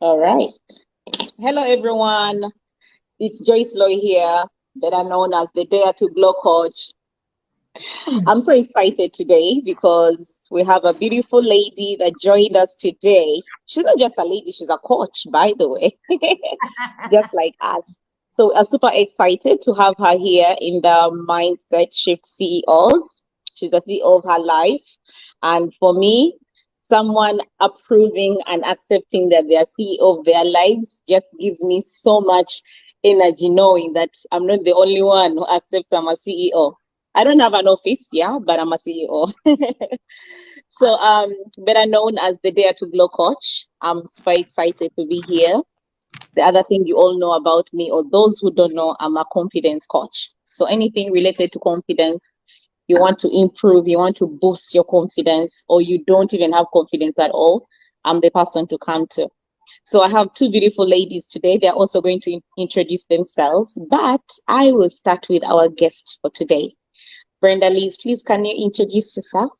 All right. Hello, everyone. It's Joyce Loy here, better known as the Dare to Glow Coach. I'm so excited today because we have a beautiful lady that joined us today. She's not just a lady, she's a coach, by the way, just like us. So we're super excited to have her here in the Mindset Shift CEOs. She's a CEO of her life. And for me, someone approving and accepting that they are CEO of their lives just gives me so much energy knowing that I'm not the only one who accepts I'm a CEO. I don't have an office, yeah, but I'm a CEO. So, better known as the Dare to Glow Coach. I'm super excited to be here. The other thing you all know about me, or those who don't know, I'm a confidence coach. So anything related to confidence, you want to improve, you want to boost your confidence, or you don't even have confidence at all, I'm the person to come to. So I have two beautiful ladies today. They're also going to introduce themselves, but I will start with our guest for today. Brenda Liz, please can you introduce yourself?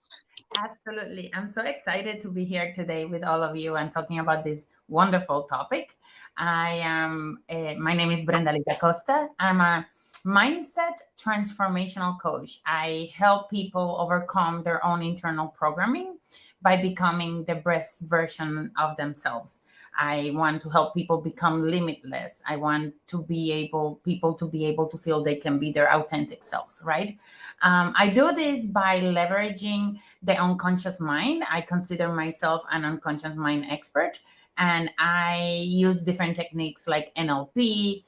Absolutely. I'm so excited to be here today with all of you and talking about this wonderful topic. My name is Brenda Liz Acosta. I'm a mindset transformational coach. I help people overcome their own internal programming by becoming the best version of themselves. I want to help people become limitless. I want people to be able to feel they can be their authentic selves, right? I do this by leveraging the unconscious mind. I consider myself an unconscious mind expert, and I use different techniques like NLP,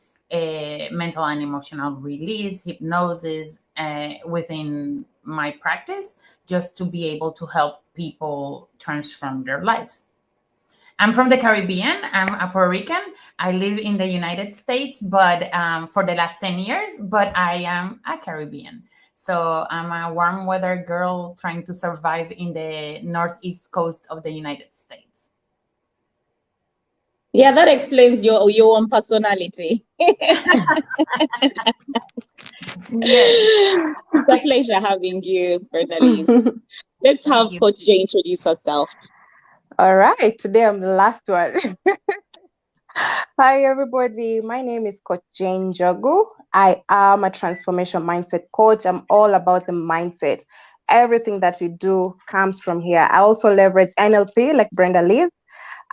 mental and emotional release, hypnosis within my practice, just to be able to help people transform their lives. I'm from the Caribbean. I'm a Puerto Rican. I live in the United States, but for the last 10 years, but I am a Caribbean. So I'm a warm weather girl trying to survive in the northeast coast of the United States. Yeah, that explains your own personality. Yes. It's a pleasure having you, Brenda Liz. Let's Thank have you. Coach Jay introduce herself. All right, today I'm the last one. Hi, everybody. My name is Coach Njogu. I am a transformation mindset coach. I'm all about the mindset. Everything that we do comes from here. I also leverage NLP, like Brenda Liz,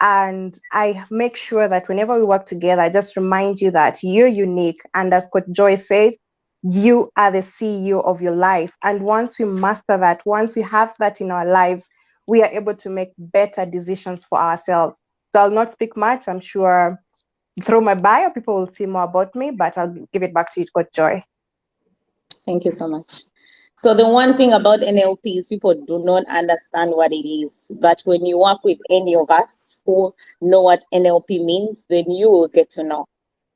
and I make sure that whenever we work together, I just remind you that you're unique. And as Coach Joy said, you are the CEO of your life. And once we master that, once we have that in our lives, we are able to make better decisions for ourselves. So I'll not speak much. I'm sure through my bio, people will see more about me, but I'll give it back to you, Coach Joy. Thank you so much. So the one thing about NLP is people do not understand what it is. But when you work with any of us who know what NLP means, then you will get to know.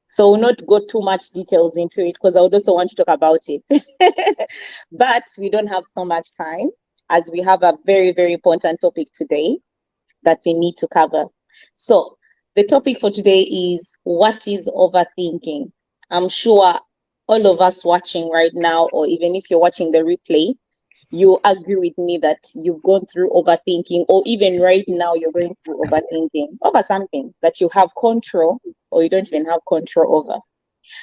So we'll not go too much details into it because I would also want to talk about it. But we don't have so much time as we have a very, very important topic today that we need to cover. So the topic for today is what is overthinking? I'm sure all of us watching right now, or even if you're watching the replay, you agree with me that you've gone through overthinking, or even right now you're going through overthinking over something that you have control or you don't even have control over.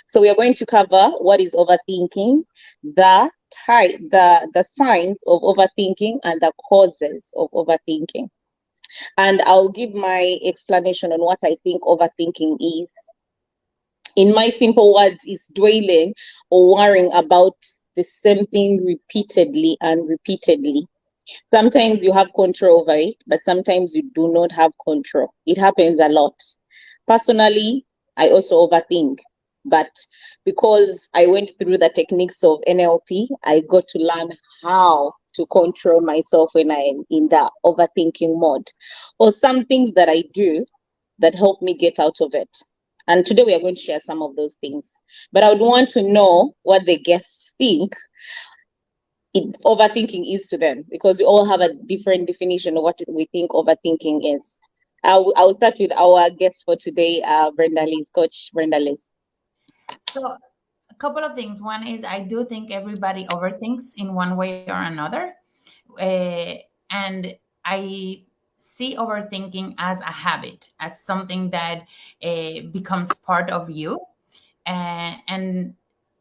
So we are going to cover what is overthinking, the type, the signs of overthinking, and the causes of overthinking. And I'll give my explanation on what I think overthinking is. In my simple words, is dwelling or worrying about the same thing repeatedly and repeatedly. Sometimes you have control over it, but sometimes you do not have control. It happens a lot. Personally, I also overthink, but because I went through the techniques of NLP, I got to learn how to control myself when I'm in the overthinking mode, or some things that I do that help me get out of it. And today we are going to share some of those things. But I would want to know what the guests think overthinking is to them, because we all have a different definition of what we think overthinking is. I'll start with our guest for today, Brenda Liz, Coach Brenda Liz. So, a couple of things. One is I do think everybody overthinks in one way or another. And I see overthinking as a habit, as something that becomes part of you. And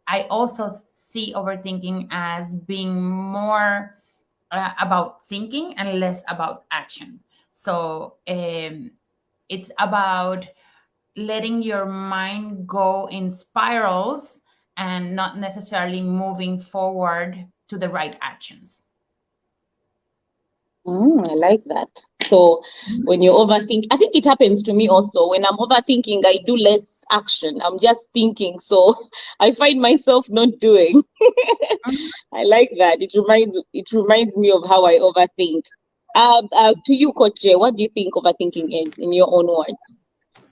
I also see overthinking as being more about thinking and less about action. So it's about letting your mind go in spirals and not necessarily moving forward to the right actions. I like that. So when you overthink, I think it happens to me also. When I'm overthinking, I do less action. I'm just thinking. So I find myself not doing. Mhm. I like that. It reminds me of how I overthink. To you, Coach Jay, what do you think overthinking is in your own words?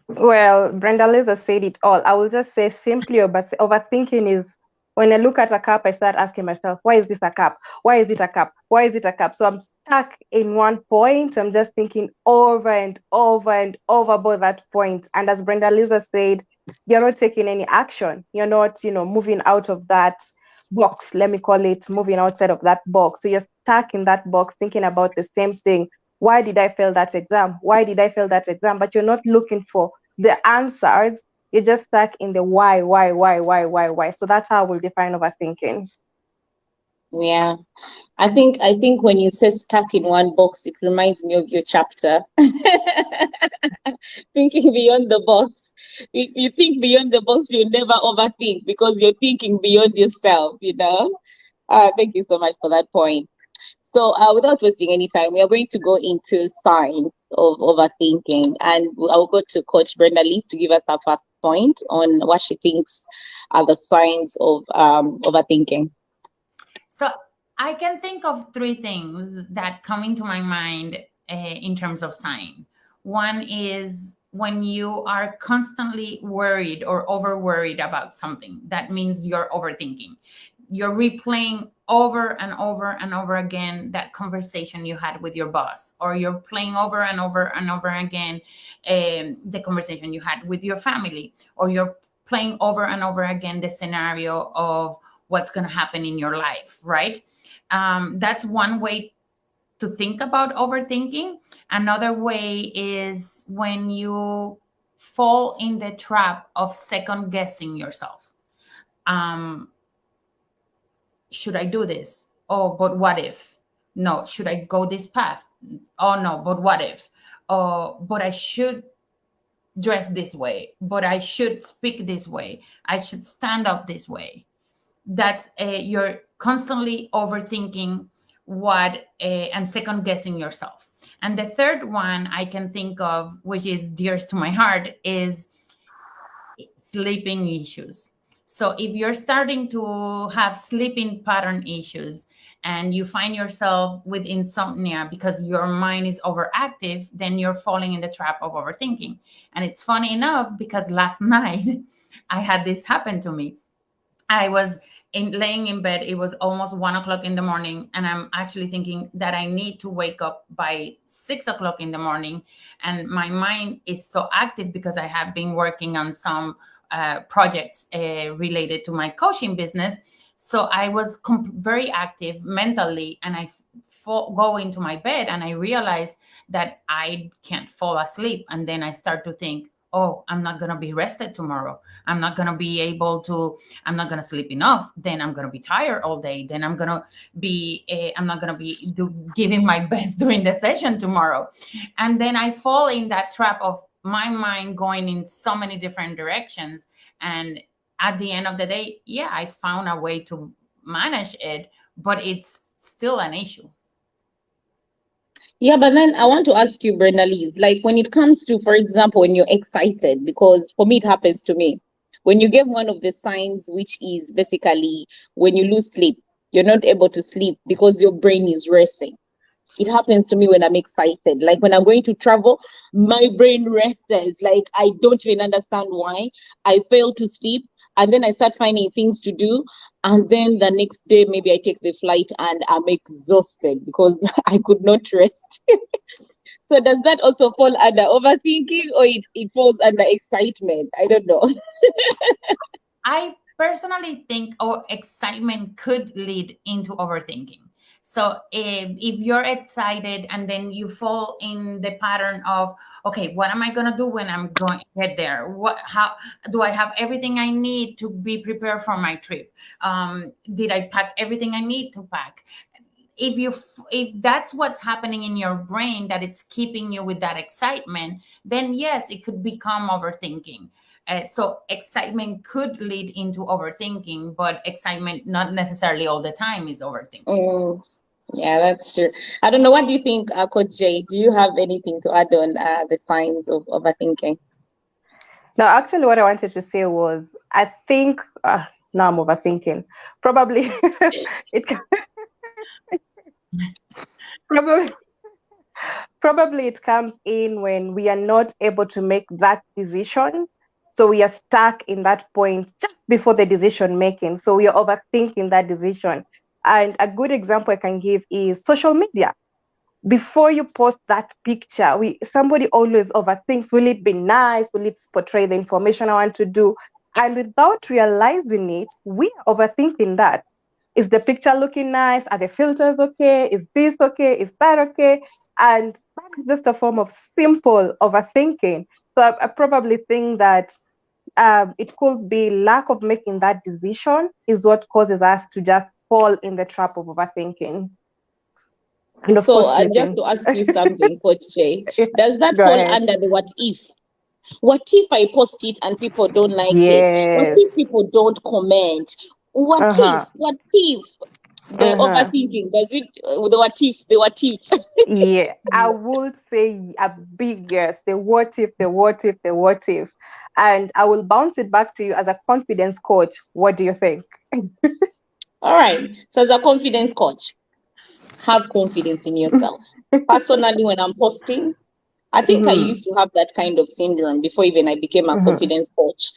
Well, Brenda Liza said it all. I will just say simply overthinking is when I look at a cup, I start asking myself, why is this a cup? Why is it a cup? Why is it a cup? So I'm stuck in one point. I'm just thinking over and over and over about that point. And as Brenda Liza said, you're not taking any action. You're not, moving out of that box. Let me call it moving outside of that box. So you're stuck in that box thinking about the same thing. Why did I fail that exam? Why did I fail that exam? But you're not looking for the answers. You're just stuck in the why. So that's how we'll define overthinking. Yeah. I think when you say stuck in one box, it reminds me of your chapter. Thinking beyond the box. If you think beyond the box, you never overthink because you're thinking beyond yourself. Thank you so much for that point. So, without wasting any time, we are going to go into signs of overthinking, and I'll go to Coach Brenda Lees to give us her first point on what she thinks are the signs of overthinking. So I can think of three things that come into my mind in terms of sign. One is when you are constantly worried or over worried about something, that means you're overthinking. You're replaying over and over and over again that conversation you had with your boss, or you're playing over and over and over again the conversation you had with your family, or you're playing over and over again the scenario of what's going to happen in your life, right? That's one way to think about overthinking. Another way is when you fall in the trap of second guessing yourself. Um, should I do this? Oh, but what if? No, should I go this path? Oh, no, but what if? Oh, but I should dress this way, but I should speak this way. I should stand up this way. That's you're constantly overthinking what and second guessing yourself. And the third one I can think of, which is dearest to my heart, is sleeping issues. So if you're starting to have sleeping pattern issues and you find yourself with insomnia because your mind is overactive, then you're falling in the trap of overthinking. And it's funny enough because last night I had this happen to me. I was laying in bed. It was almost 1 o'clock in the morning, and I'm actually thinking that I need to wake up by 6 o'clock in the morning. And my mind is so active because I have been working on some projects related to my coaching business. So I was very active mentally, and I go into my bed and I realize that I can't fall asleep. And then I start to think, oh, I'm not going to be rested tomorrow. I'm not going to be able to, I'm not going to sleep enough. Then I'm going to be tired all day. Then I'm not going to be giving my best during the session tomorrow. And then I fall in that trap of my mind going in so many different directions. And at the end of the day, yeah, I found a way to manage it, but it's still an issue. Yeah, but then I want to ask you, Brenda Lees, like when it comes to, for example, when you're excited, because for me it happens to me. When you get one of the signs, which is basically when you lose sleep, you're not able to sleep because your brain is racing. It happens to me when I'm excited. Like when I'm going to travel, my brain races. Like I don't even understand why. I fail to sleep and then I start finding things to do. And then the next day, maybe I take the flight and I'm exhausted because I could not rest. So does that also fall under overthinking or it falls under excitement? I don't know. I personally think excitement could lead into overthinking. So if you're excited and then you fall in the pattern of, okay, what am I going to do when I'm going to get there? How do I have everything I need to be prepared for my trip? Did I pack everything I need to pack? If that's what's happening in your brain, that it's keeping you with that excitement, then yes, it could become overthinking. So excitement could lead into overthinking, but excitement not necessarily all the time is overthinking. Yeah, that's true. I don't know. What do you think, Coach Jay? Do you have anything to add on the signs of overthinking? No, actually, what I wanted to say was, I think now I'm overthinking. Probably it can, probably probably it comes in when we are not able to make that decision. So we are stuck in that point just before the decision making. So we are overthinking that decision. And a good example I can give is social media. Before you post that picture, somebody always overthinks, will it be nice? Will it portray the information I want to do? And without realizing it, we are overthinking that. Is the picture looking nice? Are the filters okay? Is this okay? Is that okay? And that is just a form of simple overthinking. So I probably think that it could be lack of making that decision is what causes us to just fall in the trap of overthinking. And of So course, just sleeping. to ask you something, Coach Jay, does that Go fall ahead. under the what if? What if I post it and people don't like it? What Yes. if people don't comment? What if? Uh-huh. What if? The Uh-huh. overthinking, does it? The what if? The what if? Yeah. I would say a big yes. The what if, the what if, the what if. And I will bounce it back to you as a confidence coach. What do you think? All right. So, as a confidence coach, have confidence in yourself. Personally, when I'm posting, I think I Mm-hmm. used to have that kind of syndrome before even I became a Mm-hmm. confidence coach.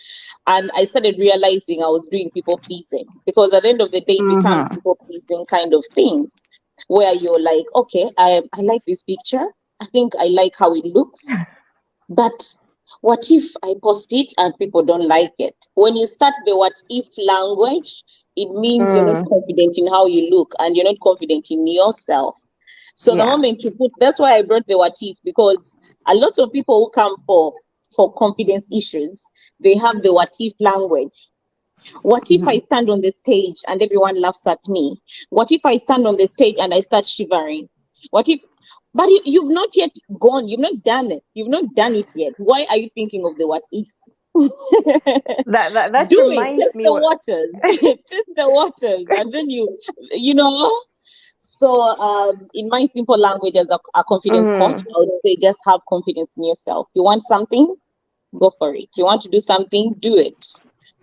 And I started realizing I was doing people pleasing, because at the end of the day, it becomes Mm-hmm. people pleasing kind of thing where you're like, okay, I like this picture. I think I like how it looks. But what if I post it and people don't like it? When you start the what if language, it means you're not Mm. confident in how you look and you're not confident in yourself. So the Yeah. moment you put, that's why I brought the what if, because a lot of people who come for confidence issues, they have the what if language. What if Mm-hmm. I stand on the stage and everyone laughs at me? What if I stand on the stage and I start shivering? What if, but you've not yet gone, you've not done it, you've not done it yet. Why are you thinking of the what if? That Do it, reminds test me. the waters, test the waters, and then you know. So, in my simple language, as a confidence coach, Mm-hmm. I would say just have confidence in yourself. You want something, go for it. You want to do something, do it.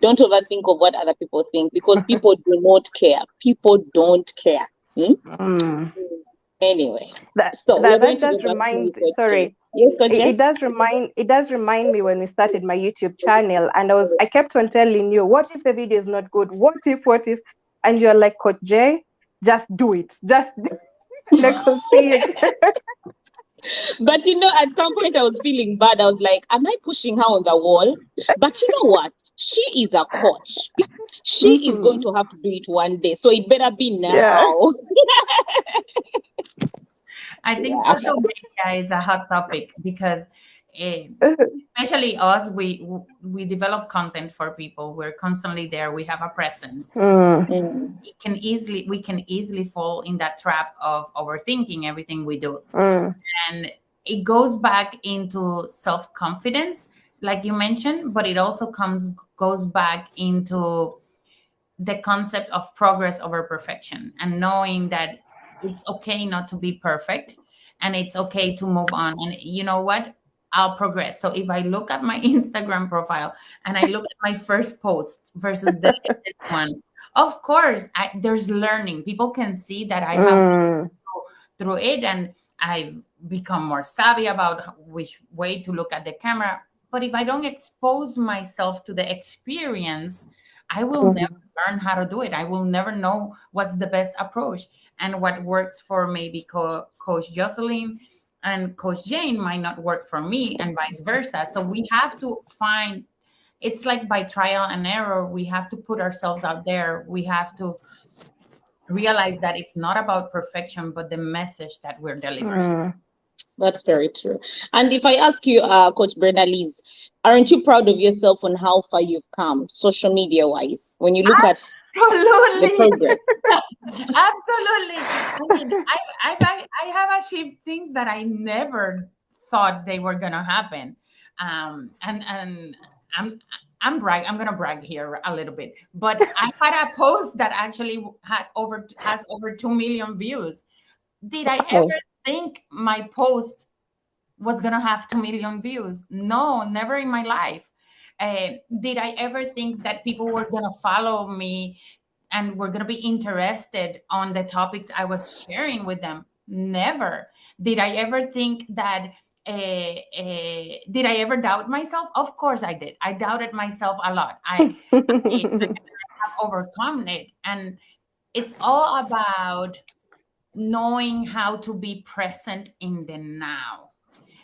Don't overthink of what other people think, because people do not care. People don't care. Hmm? Mm. Anyway, That so we that are going that to does go back to you, remind. Coach Jay. Sorry, Yes, Coach Jay? it does remind me when we started my YouTube channel, and I kept on telling you, what if the video is not good? What if, and you're like, Coach Jay, just do it, just and I could see you. But at some point I was feeling bad. I was like, am I pushing her on the wall? But you know what? She is a coach. She is going Hmm. to have to do it one day. So it better be Yeah. now. I think Yeah. social media is a hot topic because, eh, especially us, we develop content for people. We're constantly there. We have a presence. Mm. Mm. We can easily fall in that trap of overthinking everything we do, Mm. and it goes back into self confidence, like you mentioned, but it also goes back into the concept of progress over perfection, and knowing that it's okay not to be perfect, and it's okay to move on. And you know what? I'll progress. So if I look at my Instagram profile and I look at my first post versus the latest one, of course, there's learning. People can see that I have Mm. through it, and I've become more savvy about which way to look at the camera. But if I don't expose myself to the experience, I will never Mm. learn how to do it. I will never know what's the best approach, and what works for maybe Coach Jocelyn and Coach Jane might not work for me, and vice versa. So we have to find, it's like by trial and error. We have to put ourselves out there. We have to realize that it's not about perfection, but the message that we're delivering. That's very true. And if I ask you, Coach Brenda Lees, aren't you proud of yourself on how far you've come, social media wise, when you look at the Absolutely. progress? Absolutely. I mean, I have achieved things that I never thought they were gonna happen. And I'm gonna brag here a little bit, but I had a post that actually has over 2 million views. Did I Oh, ever think my post was gonna have 2 million views? No, never in my life. Did I ever think that people were gonna follow me and were gonna be interested on the topics I was sharing with them? Never. Did I ever think that? Did I ever doubt myself? Of course I did. I doubted myself a lot. I have overcome it, and it's all about knowing how to be present in the now.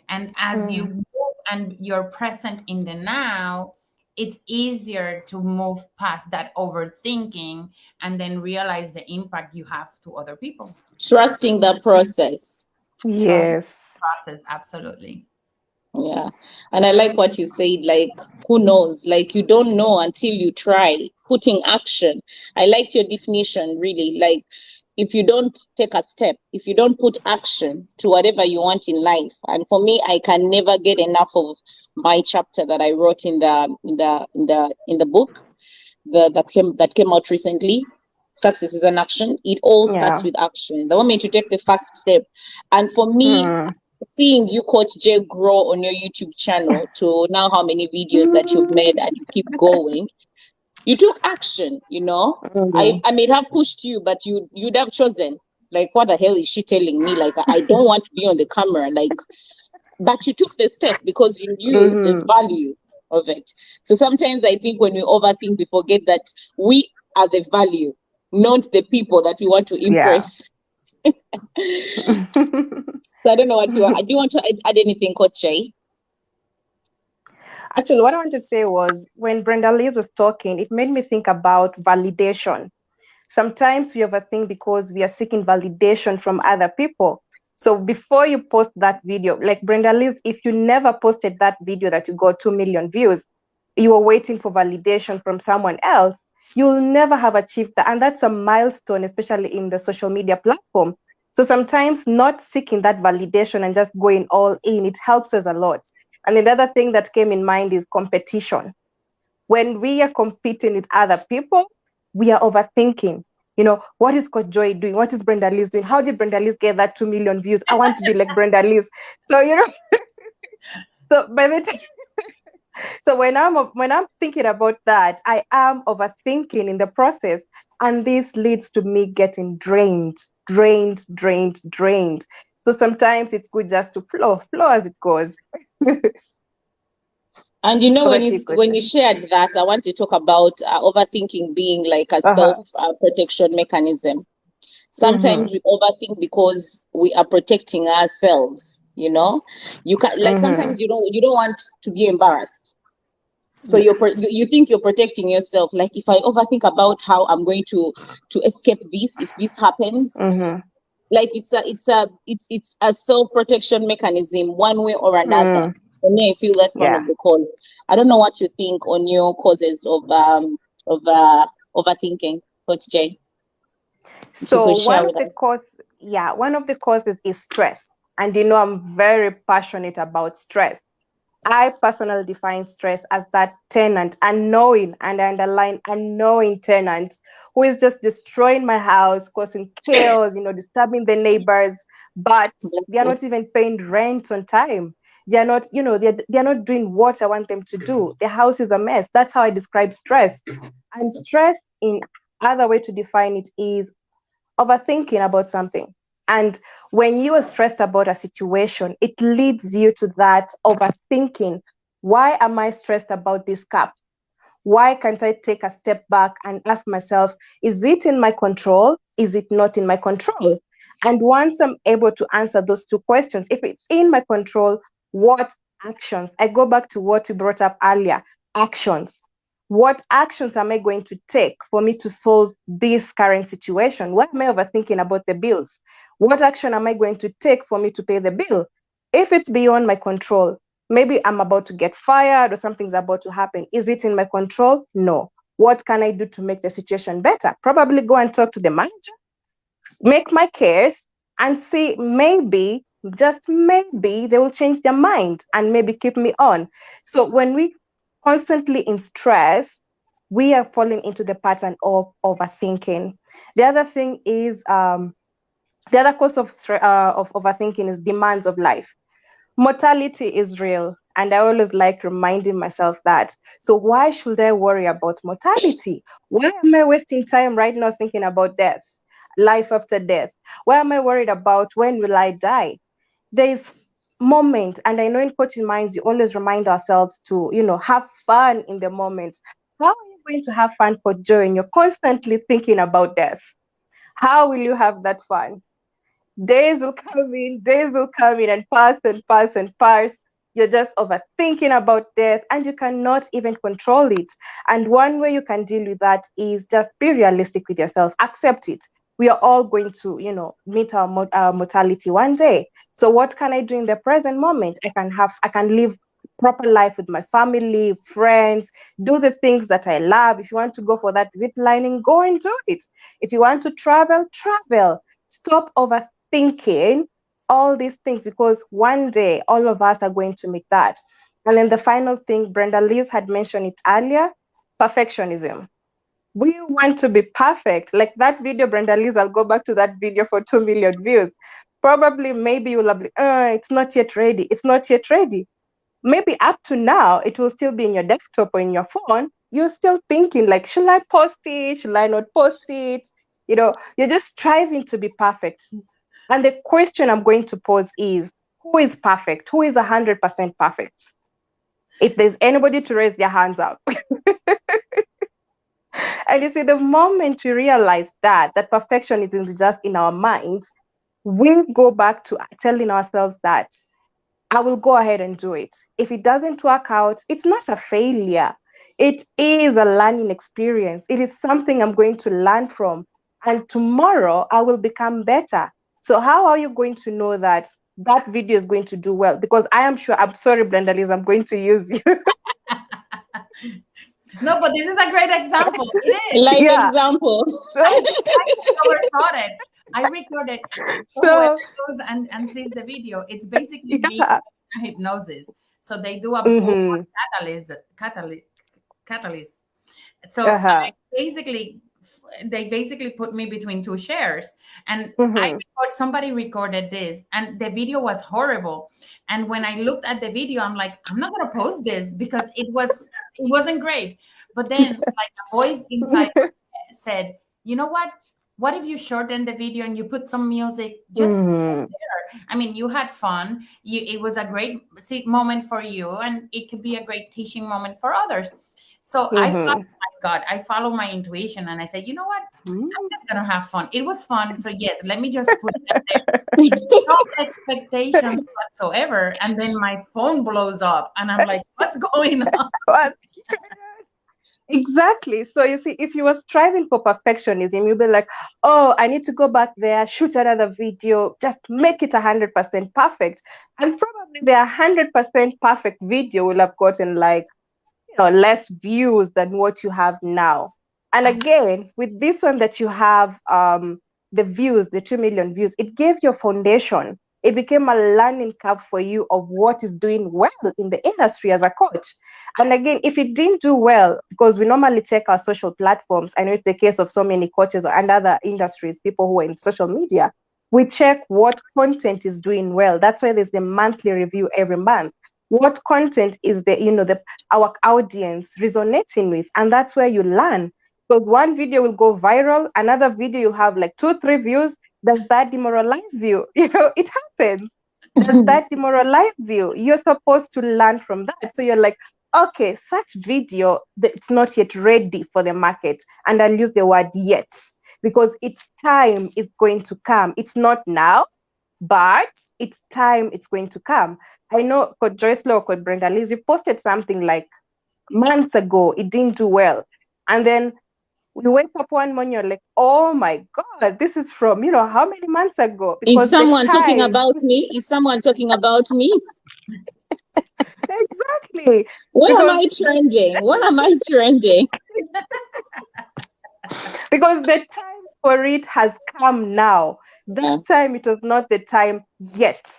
And as you Mm, move and you're present in the now, it's easier to move past that overthinking and then realize the impact you have to other people. Trusting the process. Trust yes. the process, absolutely. Yeah. And I like what you said, like, who knows? Like, you don't know until you try. Putting action. I liked your definition, really. Like, if you don't take a step, if you don't put action to whatever you want in life. And for me, I can never get enough of my chapter that I wrote in the book that came out recently. Success is an action. It all starts Yeah. with action. The moment you take the first step. And for me, Mm. seeing you, Coach Jay, grow on your YouTube channel to now how many videos that you've Mm. made and you keep going, you took action, you know. I Mm. I may have pushed you, but you'd have chosen. Like, what the hell is she telling me? Like, I don't want to be on the camera. Like, but you took the step because you knew the Mhm. value of it. So sometimes I think when we overthink, we forget that we are the value, not the people that we want to Yeah. impress. So I don't know what you want. I do want to add anything, Coach Jay. Actually, what I wanted to say was when Brenda Lee was talking, it made me think about validation. Sometimes we overthink because we are seeking validation from other people. So before you post that video, like Brenda Lee, if you never posted that video that you got 2 million views, you were waiting for validation from someone else, you'll never have achieved that. And that's a milestone, especially in the social media platform. So sometimes not seeking that validation and just going all in, it helps us a lot. And another thing that came in mind is competition. When we are competing with other people, we are overthinking. What is Coach Joy doing? What is Brenda Lee's doing? How did Brenda Lee's get that 2 million views? I want to be like Brenda Lee's. So, so by the time, so when I'm thinking about that, I am overthinking in the process. And this leads to me getting drained, drained, drained, drained. So sometimes it's good just to flow as it goes. And you know, Over when to you you, Coach. when you shared that, I want to talk about overthinking being like a self Uh-huh. protection mechanism. Mm-hmm. Sometimes we overthink because we are protecting ourselves. You know, you can, like, Mm-hmm. sometimes you don't want to be embarrassed, so Yeah. you think you're protecting yourself. Like, if I overthink about how I'm going to escape this if this happens, Mm-hmm. like, it's a self protection mechanism one way or another. Mm. For me, I feel that's one Yeah. of the cause. I don't know what you think on your causes of overthinking, Coach Jay. If you So could share one with of the us. cause, yeah, one of the causes is stress. And I'm very passionate about stress. I personally define stress as that tenant, unknowing, and I underline unknowing tenant who is just destroying my house, causing chaos, disturbing the neighbors, but Bless they are you. not even paying rent on time. They are not, they're not doing what I want them to do. Their house is a mess. That's how I describe stress. And stress, in other way to define it, is overthinking about something. And when you are stressed about a situation, it leads you to that overthinking. Why am I stressed about this cup? Why can't I take a step back and ask myself, is it in my control? Is it not in my control? And once I'm able to answer those two questions, if it's in my control, what actions? I go back to what we brought up earlier, actions. What actions am I going to take for me to solve this current situation? Why am I overthinking about the bills? What action am I going to take for me to pay the bill? If it's beyond my control, maybe I'm about to get fired or something's about to happen. Is it in my control? No. What can I do to make the situation better? Probably go and talk to the manager, make my case, and see, maybe, just maybe, they will change their mind and maybe keep me on. So when we constantly in stress, we are falling into the pattern of overthinking. The other thing is, the other cause of overthinking is demands of life. Mortality is real, and I always like reminding myself that. So why should I worry about mortality? Why am I wasting time right now thinking about death, life after death? Why am I worried about when will I die? There is moment, and I know in coaching minds you always remind ourselves to, have fun in the moment. How are you going to have fun, Coach Joy, when you're constantly thinking about death? How will you have that fun? Days will come in and pass and pass and pass. You're just overthinking about death and you cannot even control it. And one way you can deal with that is just be realistic with yourself, accept it. We are all going to, meet our mortality one day. So what can I do in the present moment? I can live proper life with my family, friends, do the things that I love. If you want to go for that zip lining, go and do it. If you want to travel, travel. Stop overthinking all these things, because one day all of us are going to make that. And then the final thing, Brenda Liz had mentioned it earlier, perfectionism. We want to be perfect. Like that video, Brenda Liz, I'll go back to that video for 2 million views. Probably, maybe you'll be, it's not yet ready. It's not yet ready. Maybe up to now, it will still be in your desktop or in your phone. You're still thinking, like, should I post it? Should I not post it? You're just striving to be perfect. And the question I'm going to pose is, who is perfect? Who is 100% perfect? If there's anybody to raise their hands up. And you see, the moment we realize that perfection isn't just in our minds, we go back to telling ourselves that I will go ahead and do it. If it doesn't work out, it's not a failure. It is a learning experience. It is something I'm going to learn from. And tomorrow I will become better. So how are you going to know that that video is going to do well? Because I am sure, I'm sorry, Brenda Liz, I'm going to use you. No, but this is a great example. It is. Live Yeah. example. I recorded. I recorded. So, Whoever goes and sees the video, it's basically me yeah. and hypnosis. So they do a full Mm-hmm. catalyst. So Uh-huh. they basically put me between two chairs, and Mm-hmm. somebody recorded this, and the video was horrible. And when I looked at the video, I'm like, I'm not gonna post this because it wasn't great. But then, like, a voice inside said, you know what? What if you shorten the video and you put some music? Just Mm-hmm. I mean, you had fun. It was a great moment for you, and it could be a great teaching moment for others. So I thought, Mm-hmm. my God, I follow my intuition, and I said, you know what? I'm just gonna have fun. It was fun, so yes, let me just put it there. No expectations whatsoever, and then my phone blows up, and I'm like, what's going on? What? Exactly. So you see, if you were striving for perfectionism, you'll be like, oh, I need to go back there, shoot another video, just make it 100% perfect. And probably the 100% perfect video will have gotten like, less views than what you have now. And again, with this one that you have, the views, the 2 million views, it gave your foundation. It became a learning curve for you of what is doing well in the industry as a coach. And again, if it didn't do well, because we normally check our social platforms, I know it's the case of so many coaches and other industries, people who are in social media, we check what content is doing well. That's why there's the monthly review every month. What content is our audience resonating with? And that's where you learn. Because one video will go viral, another video you'll have like 2, 3 views. Does that demoralize you? It happens. Does that demoralize you? You're supposed to learn from that. So you're like, okay, such video, it's not yet ready for the market. And I'll use the word yet, because its time is going to come. It's not now, but it's time, it's going to come. I know Coach Joyce Law, Coach Brenda Liz, you posted something like months ago, it didn't do well. And then we wake up one morning, you're like, oh my God, this is from, how many months ago? Is Because the someone talking time, about me? Is someone talking about me? exactly. Where am Because I trending? Where am I trending? because the time for it has come now. Yeah. That time it was not the time yet.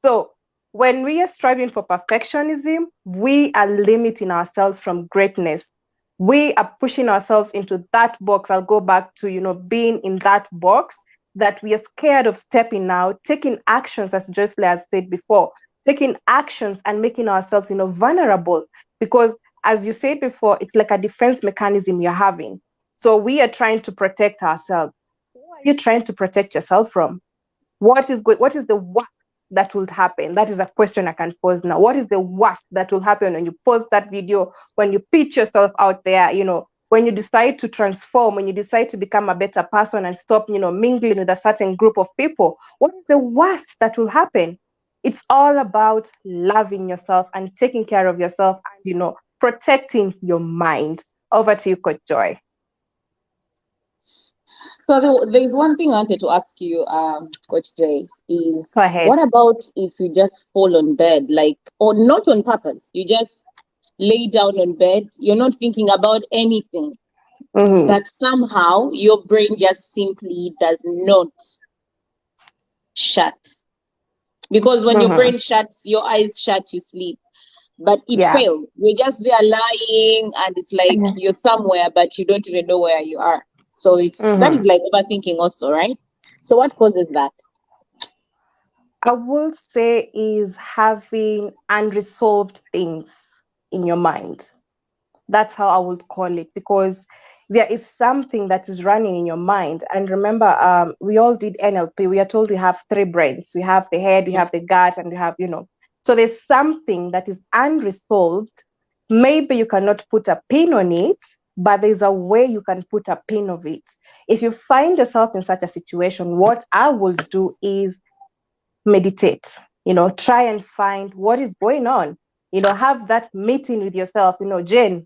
So when we are striving for perfectionism, we are limiting ourselves from greatness. We are pushing ourselves into that box. I'll go back to, being in that box that we are scared of stepping out, taking actions, as Jocelyn has said before, taking actions and making ourselves, vulnerable. Because as you said before, it's like a defense mechanism you're having. So we are trying to protect ourselves. Who are you trying to protect yourself from? What is good? What is the worst that will happen? That is a question I can pose now. What is the worst that will happen when you post that video, when you pitch yourself out there, when you decide to transform, when you decide to become a better person and stop, mingling with a certain group of people? What is the worst that will happen? It's all about loving yourself and taking care of yourself and, protecting your mind. Over to you, Coach Joy. So there's one thing I wanted to ask you, Coach Jay, is Go ahead. what about if you just fall on bed, like, or not on purpose? You just lay down on bed, you're not thinking about anything, Mm-hmm. that somehow your brain just simply does not shut. Because when your Mm-hmm. brain shuts, your eyes shut, you sleep. But it Yeah. failed. You're just there lying, and it's like Mm-hmm. you're somewhere, but you don't even know where you are. So that is Mm-hmm. like overthinking, also, right? So what causes that? I will say is having unresolved things in your mind. That's how I would call it, because there is something that is running in your mind. And remember, we all did NLP. We are told we have three brains. We have the head, we Yeah. have the gut, and we have, So there's something that is unresolved. Maybe you cannot put a pin on it, but there's a way you can put a pin of it. If you find yourself in such a situation, what I will do is meditate, try and find what is going on, have that meeting with yourself, Jen,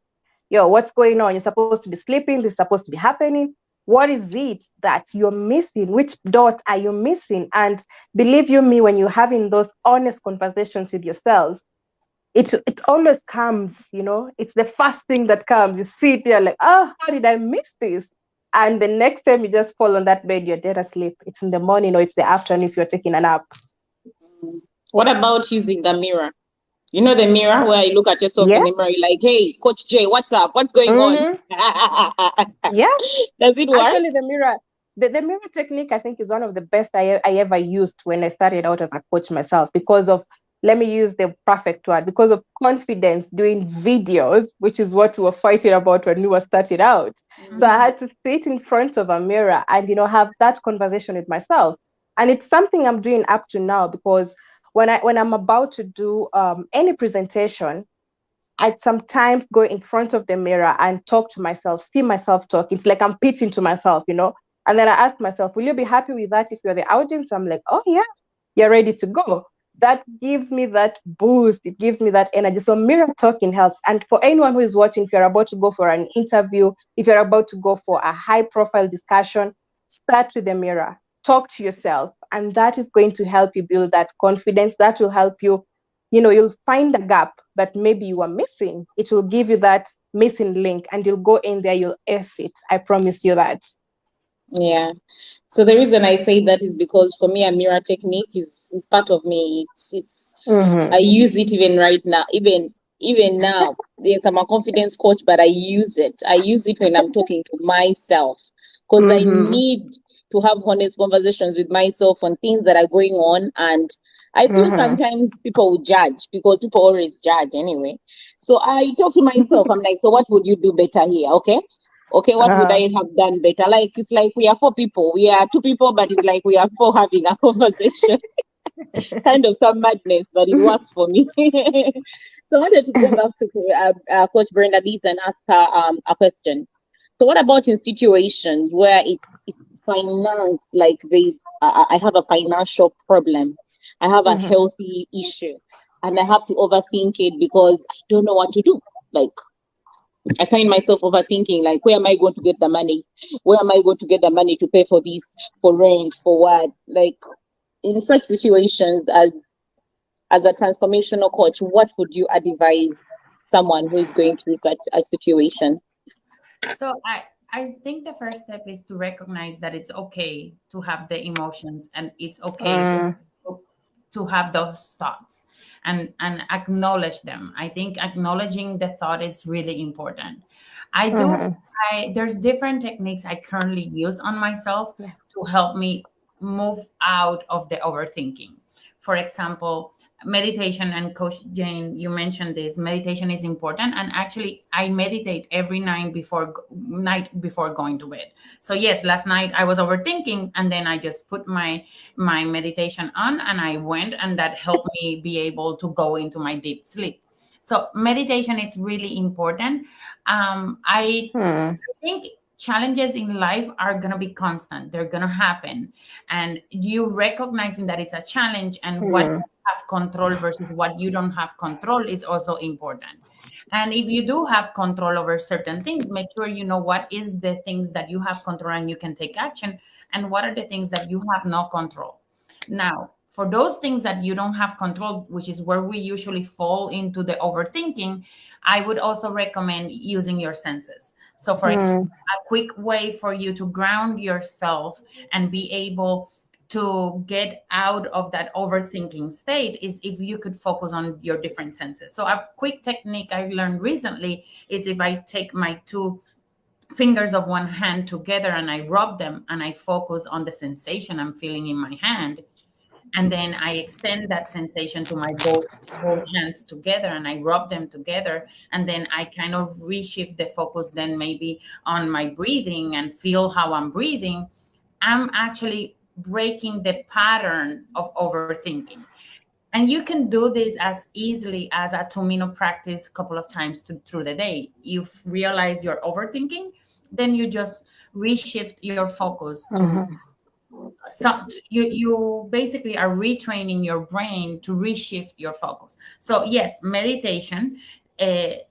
what's going on? You're supposed to be sleeping, this is supposed to be happening. What is it that you're missing? Which dot are you missing? And believe you me, when you're having those honest conversations with yourself, it always comes, it's the first thing that comes. You sit there like, oh, how did I miss this? And the next time you just fall on that bed, you're dead asleep. It's in the morning or it's the afternoon if you're taking a nap. What about using the mirror? You know the mirror where you look at yourself in Yeah. the mirror, you're like, hey, Coach Jay, what's up? What's going on? Mm-hmm. Yeah. Does it work? Actually, the mirror technique, I think, is one of the best I ever used when I started out as a coach myself, because of, let me use the perfect word, because of confidence doing videos, which is what we were fighting about when we were starting out. So I had to sit in front of a mirror and, have that conversation with myself. And it's something I'm doing up to now, because when I'm about to do any presentation, I sometimes go in front of the mirror and talk to myself, see myself talk. It's like I'm pitching to myself, And then I ask myself, will you be happy with that if you're the audience? I'm like, oh, yeah, you're ready to go. That gives me that boost. It gives me that energy. So mirror talking helps. And for anyone who is watching, if you're about to go for an interview, if you're about to go for a high profile discussion, start with the mirror. Talk to yourself. And that is going to help you build that confidence. That will help you, you'll find the gap that maybe you are missing. It will give you that missing link and you'll go in there, you'll ace it. I promise you that. Yeah. So the reason I say that is because for me, a mirror technique is part of me. It's Mm-hmm. I use it even right now, even now. Yes, I'm a confidence coach, but I use it. I use it when I'm talking to myself, because I Mm-hmm. need to have honest conversations with myself on things that are going on. And I feel Mm-hmm. sometimes people will judge, because people always judge anyway. So I talk to myself. I'm like, so what would you do better here? Okay, what would Uh-huh. I have done better? Like, it's like we are four people. We are two people, but it's like we are four having a conversation. Kind of some madness, but it works for me. So I wanted to go back to Coach Brenda Lees and ask her a question. So what about in situations where it's finance, like there's I have a financial problem, I have a Mm-hmm. healthy issue, and I have to overthink it because I don't know what to do. Like, I find myself overthinking, like, where am I going to get the money? Where am I going to get the money to pay for this, for rent, for what? Like, in such situations, as a transformational coach, what would you advise someone who is going through such a situation? So I think the first step is to recognize that it's okay to have the emotions, and it's okay Mm, to have those thoughts, and acknowledge them. I think acknowledging the thought is really important. I do mhm, I There's different techniques I currently use on myself yeah. to help me move out of the overthinking. For example, meditation, and Coach Jane, you mentioned this. Meditation is important, and actually I meditate every night before going to bed. So yes, last night I was overthinking, and then I just put my meditation on, and I went, and that helped me be able to go into my deep sleep. So meditation, it's really important. I Mm, think challenges in life are going to be constant. They're going to happen. And you recognizing that it's a challenge, and what mm, you have control versus what you don't have control is also important. And if you do have control over certain things, make sure you know what is the things that you have control and you can take action, and what are the things that you have no control. Now, for those things that you don't have control, which is where we usually fall into the overthinking, I would also recommend using your senses. So, for example, mm, a quick way for you to ground yourself and be able to get out of that overthinking state is if you could focus on your different senses. So, a quick technique I learned recently is if I take my two fingers of one hand together and I rub them and I focus on the sensation I'm feeling in my hand, and then I extend that sensation to my both hands together and I rub them together, and then I kind of reshift the focus then maybe on my breathing and feel how I'm breathing. I'm actually breaking the pattern of overthinking. And you can do this as easily as a 2-minute practice a couple of times through the day. You realize you're overthinking, then you just reshift your focus to mhm, you basically are retraining your brain to reshift your focus. So yes, meditation,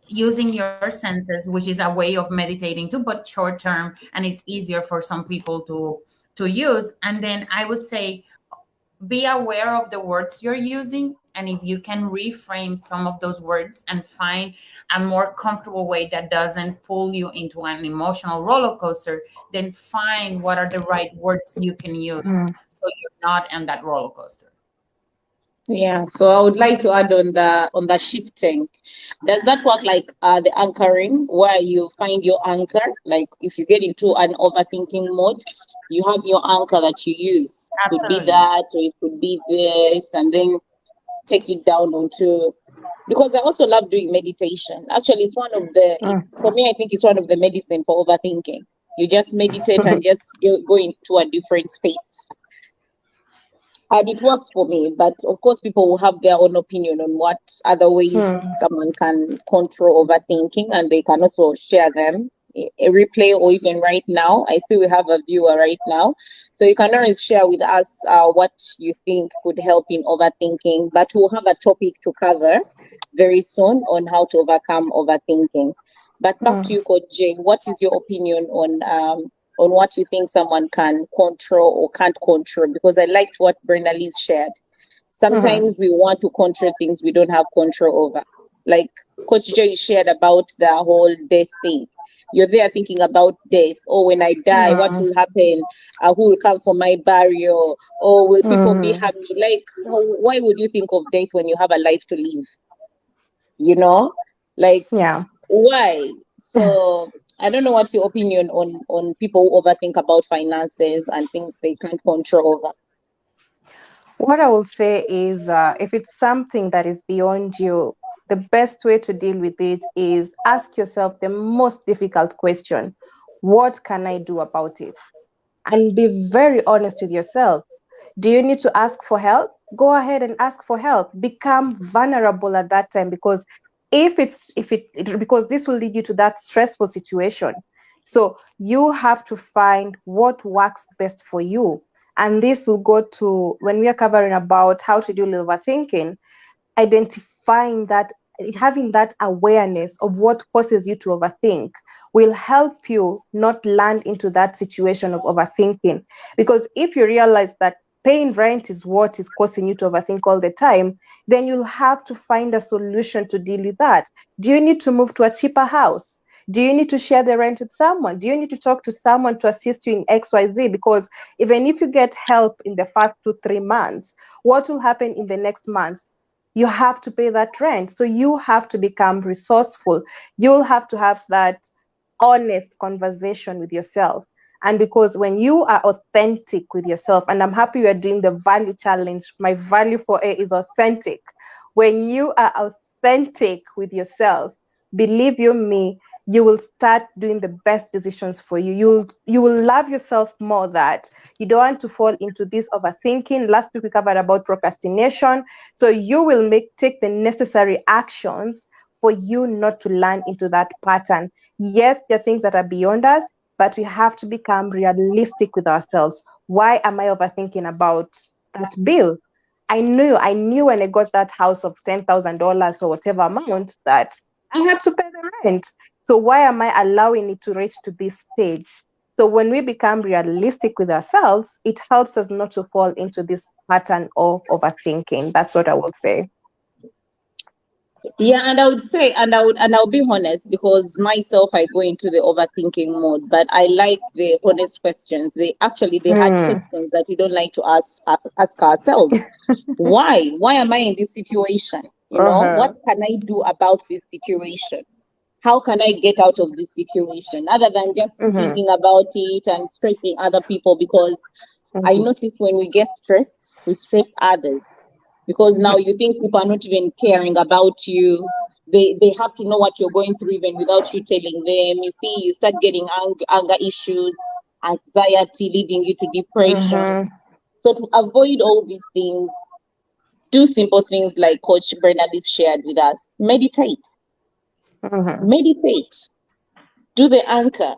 using your senses, which is a way of meditating too, but short term, and it's easier for some people to use. And then I would say be aware of the words you're using, and if you can reframe some of those words and find a more comfortable way that doesn't pull you into an emotional roller coaster, then find what are the right words you can use mm, so you're not in that roller coaster. Yeah, so I would like to add on the shifting. Does that work like the anchoring, where you find your anchor? Like, if you get into an overthinking mode, you have your anchor that you use. It could be Absolutely. that, or it could be this, and then take it down onto. Because I also love doing meditation. Actually, it's one of for me, I think it's one of the medicine for overthinking. You just meditate and just go into a different space, and it works for me. But of course, people will have their own opinion on what other ways mm, someone can control overthinking, and they can also share them. A replay, or even right now, I see we have a viewer right now, so you can always share with us what you think could help in overthinking. But we'll have a topic to cover very soon on how to overcome overthinking. But back to mm, you, Coach Jay. What is your opinion on what you think someone can control or can't control? Because I liked what Brenda Lee shared. mm, Sometimes we want to control things we don't have control over. Like Coach Joy shared about the whole death thing. You're there thinking about death. Oh, when I die, what mm, will happen? Who will come for my burial? Or will people be mm. happy? Like, why would you think of death when you have a life to live? You know, like, Yeah. why? So I don't know what's your opinion on people who overthink about finances and things they can't control over. What I will say is, if it's something that is beyond you, the best way to deal with it is ask yourself the most difficult question: what can I do about it? And be very honest with yourself. Do you need to ask for help? Go ahead and ask for help. Become vulnerable at that time, because because this will lead you to that stressful situation. So you have to find what works best for you. And this will go to when we are covering about how to deal with overthinking, identifying that having that awareness of what causes you to overthink will help you not land into that situation of overthinking. Because if you realize that paying rent is what is causing you to overthink all the time, then you'll have to find a solution to deal with that. Do you need to move to a cheaper house? Do you need to share the rent with someone? Do you need to talk to someone to assist you in XYZ? Because even if you get help in the first 2-3 months, what will happen in the next months? You have to pay that rent. So you have to become resourceful. You'll have to have that honest conversation with yourself. And because when you are authentic with yourself, and I'm happy you are doing the value challenge, my value for A is authentic. When you are authentic with yourself, believe you me, you will start doing the best decisions for you. You will love yourself more, that you don't want to fall into this overthinking. Last week we covered about procrastination. So you will take the necessary actions for you not to land into that pattern. Yes, there are things that are beyond us, but we have to become realistic with ourselves. Why am I overthinking about that bill? I knew when I got that house of $10,000 or whatever amount that I have to pay the rent. So why am I allowing it to reach to this stage? So when we become realistic with ourselves, it helps us not to fall into this pattern of overthinking. That's what I would say. Yeah, and I would say, and I'll be honest, because myself, I go into the overthinking mode, but I like the honest questions. They hard Mm. questions that we don't like to ask ourselves. Why am I in this situation? What Uh-huh. can I do about this situation? How can I get out of this situation, other than just Mm-hmm. thinking about it and stressing other people? Because I Mm-hmm. notice when we get stressed, we stress others, because now you think people are not even caring about you. They have to know what you're going through even without you telling them. You see, you start getting anger issues, anxiety leading you to depression. Mm-hmm. So to avoid all these things, do simple things like Coach Bernadette shared with us. Mm-hmm. Meditate, do the anchor,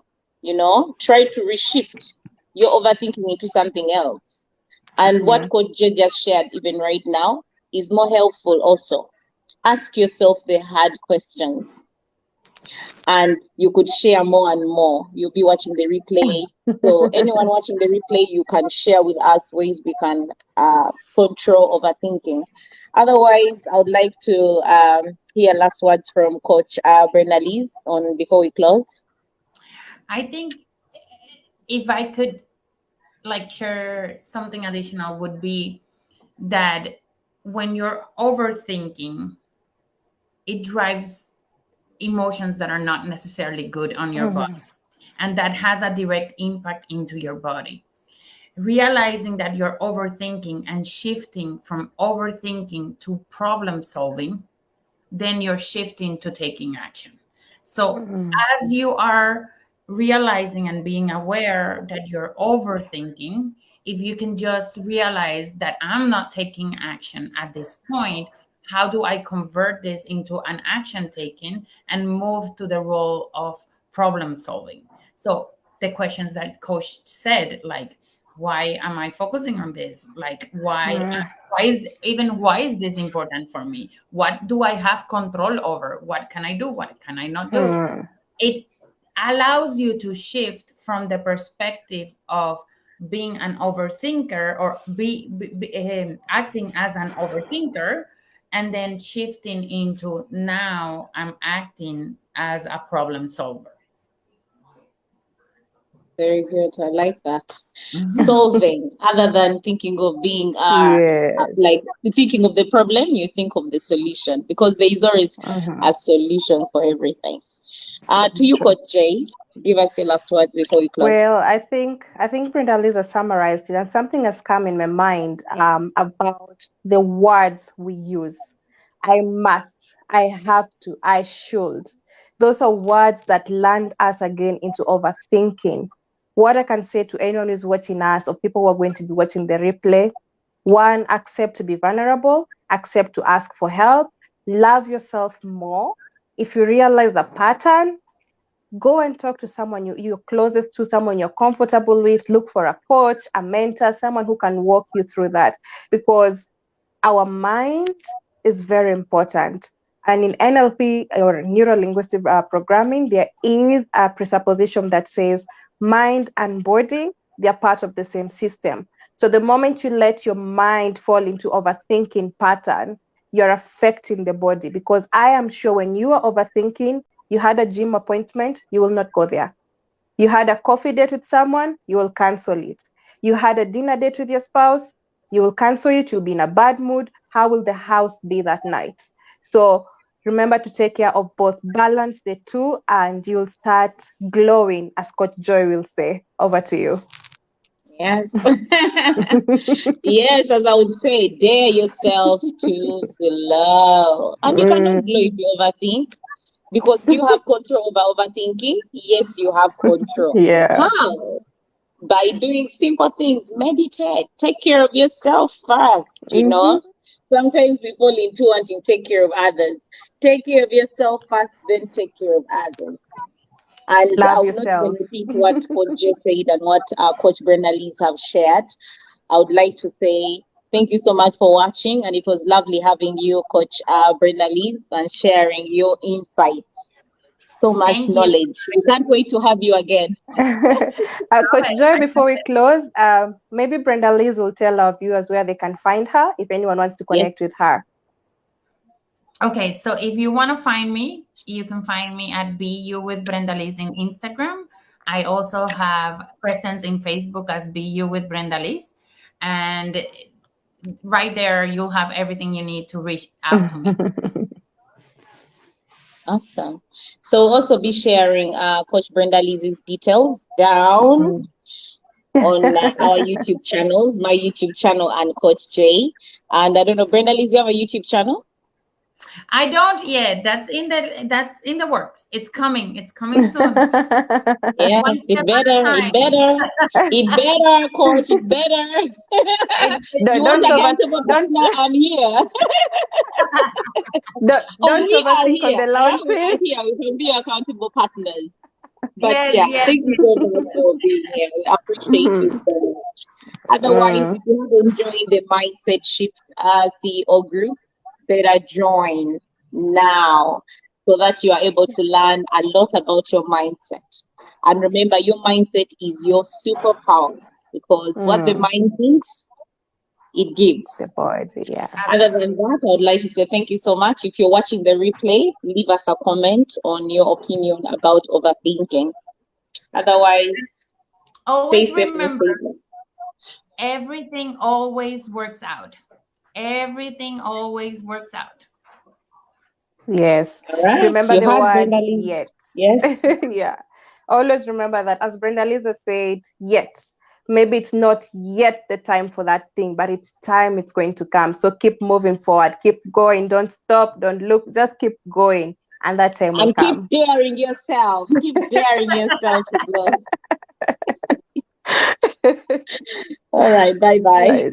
try to reshift your overthinking into something else. And Mm-hmm. what Coach J just shared, even right now, is more helpful also. Ask yourself the hard questions, and you could share more and more. You'll be watching the replay. So, anyone watching the replay, you can share with us ways we can control overthinking. Otherwise, I would like to hear last words from Coach Bernalise on before we close. I think if I could like share something additional would be that when you're overthinking, it drives emotions that are not necessarily good on your body, Mm-hmm. and that has a direct impact into your body. Realizing that you're overthinking and shifting from overthinking to problem solving, then you're shifting to taking action. So Mm-hmm. as you are realizing and being aware that you're overthinking, if you can just realize that I'm not taking action at this point, how do I convert this into an action taking and move to the role of problem solving? So the questions that Coach said, like, why am I focusing on this? Like, why is this important for me? What do I have control over? What can I do? What can I not do? Mm-hmm. It allows you to shift from the perspective of being an overthinker or acting as an overthinker, and then shifting into now I'm acting as a problem solver. Very good. I like that. Solving, other than thinking of being Yes. like thinking of the problem, you think of the solution, because there is always Mm-hmm. a solution for everything. To you, True. Coach Jay, give us your last words before we close. Well, I think Brenda Lisa summarized it, and something has come in my mind about the words we use. I must, I have to, I should. Those are words that land us again into overthinking. What I can say to anyone who's watching us or people who are going to be watching the replay: one, accept to be vulnerable, accept to ask for help, love yourself more. If you realize the pattern, go and talk to someone you're closest to, someone you're comfortable with. Look for a coach, a mentor, someone who can walk you through that, because our mind is very important. And in NLP or neuro linguistic programming, there is a presupposition that says mind and body, they're part of the same system. So the moment you let your mind fall into overthinking pattern, you're affecting the body, because I am sure when you are overthinking, you had a gym appointment, you will not go there. You had a coffee date with someone, you will cancel it. You had a dinner date with your spouse, you will cancel it. You'll be in a bad mood. How will the house be that night? So remember to take care of both, balance the two, and you'll start glowing, as Coach Joy will say. Over to you. Yes. Yes, as I would say, dare yourself to glow. And you cannot glow if you overthink. Because do you have control over overthinking? Yes, you have control. Yeah. How? By doing simple things. Meditate. Take care of yourself first, you know. Sometimes we fall into wanting to take care of others. Take care of yourself first, then take care of others. And I Love would not even yourself. repeat what Coach Jay said and what Coach Brenda Lees have shared. I would like to say thank you so much for watching, and it was lovely having you, Coach Brenda Lees, and sharing your insights. So much Thank you. knowledge. We can't wait to have you again. Coach Joy, before we close, maybe Brenda Liz will tell our viewers where they can find her if anyone wants to Yes. connect with her. Okay, so if you want to find me, you can find me at BU with Brenda Liz in Instagram. I also have presence in Facebook as BU with Brenda Liz. And right there, you'll have everything you need to reach out to me. Awesome. So also be sharing Coach Brenda Lee's details down on our YouTube channels, my YouTube channel and Coach Jay. And I don't know, Brenda Lee's, you have a YouTube channel? I don't yet. That's in the works. It's coming. It's coming soon. Yeah, One it step better, at a it better, it better, Coach, it better. You want a accountable partner? I'm here. Don't We are overthink on here. the We launching. are here. We can be accountable partners. But Yes, yeah, yes, thank you so much for being here. We appreciate you so much. Otherwise, if you have enjoyed the Mindset Shift CEO group, better join now so that you are able to learn a lot about your mindset. And remember, your mindset is your superpower, because what the mind thinks, it gives. The body, yeah. Other than that, I would like to say thank you so much. If you're watching the replay, leave us a comment on your opinion about overthinking. Otherwise, always stay safe and remember, stay blessed. everything always works out. Everything always works out. Yes. All right. Remember You the had word Brenda Lee. yet. Yes. Yeah. Always remember that, as Brenda Lisa said, yet. Maybe it's not yet the time for that thing, but it's time, it's going to come. So keep moving forward, keep going, don't stop, don't look, just keep going. And that time will And keep come. daring yourself. Keep daring yourself to grow. All right. Bye bye. Right.